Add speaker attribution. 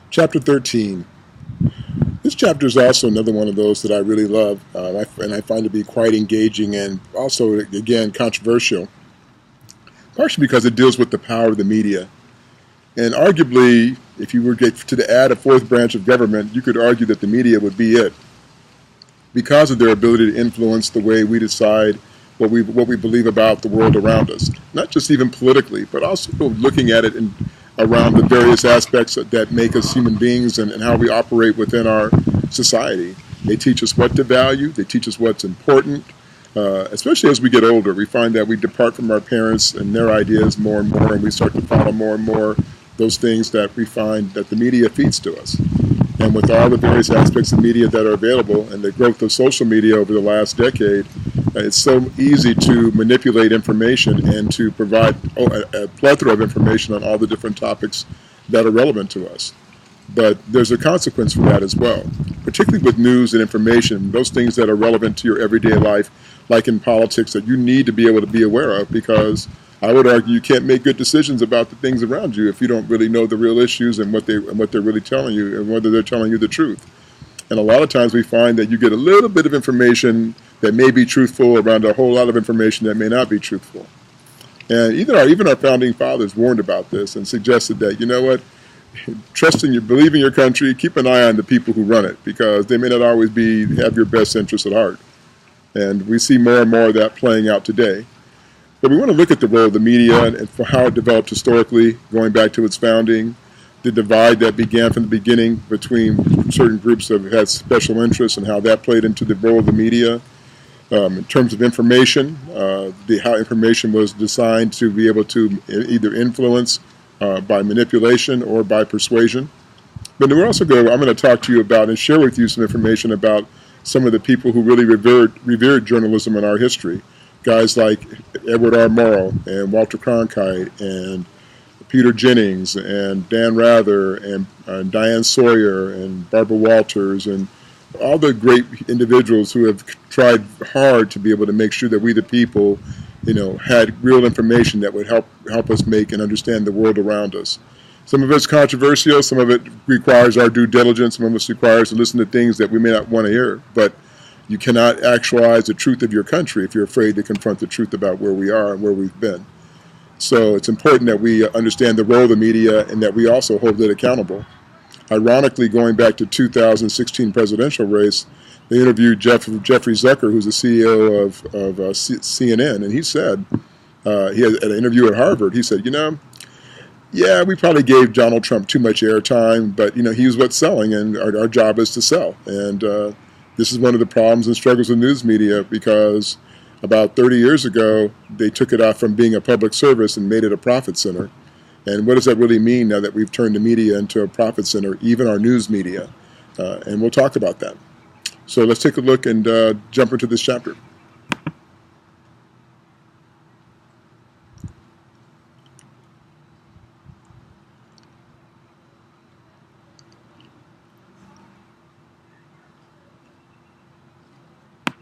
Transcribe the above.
Speaker 1: Chapter 13. This chapter is also another one of those that I really love, and I find to be quite engaging and also, again, controversial, partially because it deals with the power of the media. And arguably, if you were to add a fourth branch of government, you could argue that the media would be it, because of their ability to influence the way we decide what we believe about the world around us. Not just even politically, but also looking at it around the various aspects that make us human beings and how we operate within our society. They teach us what to value. They teach us what's important. Especially as we get older, we find that we depart from our parents and their ideas more and more, and we start to follow more and more those things that we find that the media feeds to us. And with all the various aspects of media that are available and the growth of social media over the last decade, it's so easy to manipulate information and to provide a plethora of information on all the different topics that are relevant to us. But there's a consequence for that as well, particularly with news and information, those things that are relevant to your everyday life, like in politics, that you need to be able to be aware of, because I would argue you can't make good decisions about the things around you if you don't really know the real issues and what they're really telling you and whether they're telling you the truth. And a lot of times we find that you get a little bit of information that may be truthful around a whole lot of information that may not be truthful. And even our founding fathers warned about this and suggested that, you know what, believe in your country, keep an eye on the people who run it, because they may not always have your best interests at heart. And we see more and more of that playing out today. But we want to look at the role of the media and for how it developed historically, going back to its founding, the divide that began from the beginning between certain groups that had special interests and how that played into the role of the media. In terms of information, how information was designed to be able to either influence by manipulation or by persuasion. But we're also I'm going to talk to you about and share with you some information about some of the people who really revered journalism in our history. Guys like Edward R. Murrow and Walter Cronkite and Peter Jennings and Dan Rather and Diane Sawyer and Barbara Walters and all the great individuals who have tried hard to be able to make sure that we the people, had real information that would help us make and understand the world around us. Some of it's controversial, some of it requires our due diligence, some of it requires to listen to things that we may not want to hear, but you cannot actualize the truth of your country if you're afraid to confront the truth about where we are and where we've been. So it's important that we understand the role of the media and that we also hold it accountable. Ironically, going back to 2016 presidential race, they interviewed Jeffrey Zucker, who's the CEO of CNN, and he said, he had an interview at Harvard, he said, yeah, we probably gave Donald Trump too much airtime, but he was what's selling, and our job is to sell. And this is one of the problems and struggles of news media, because about 30 years ago, they took it off from being a public service and made it a profit center. And what does that really mean now that we've turned the media into a profit center, even our news media? And we'll talk about that. So let's take a look and jump into this chapter.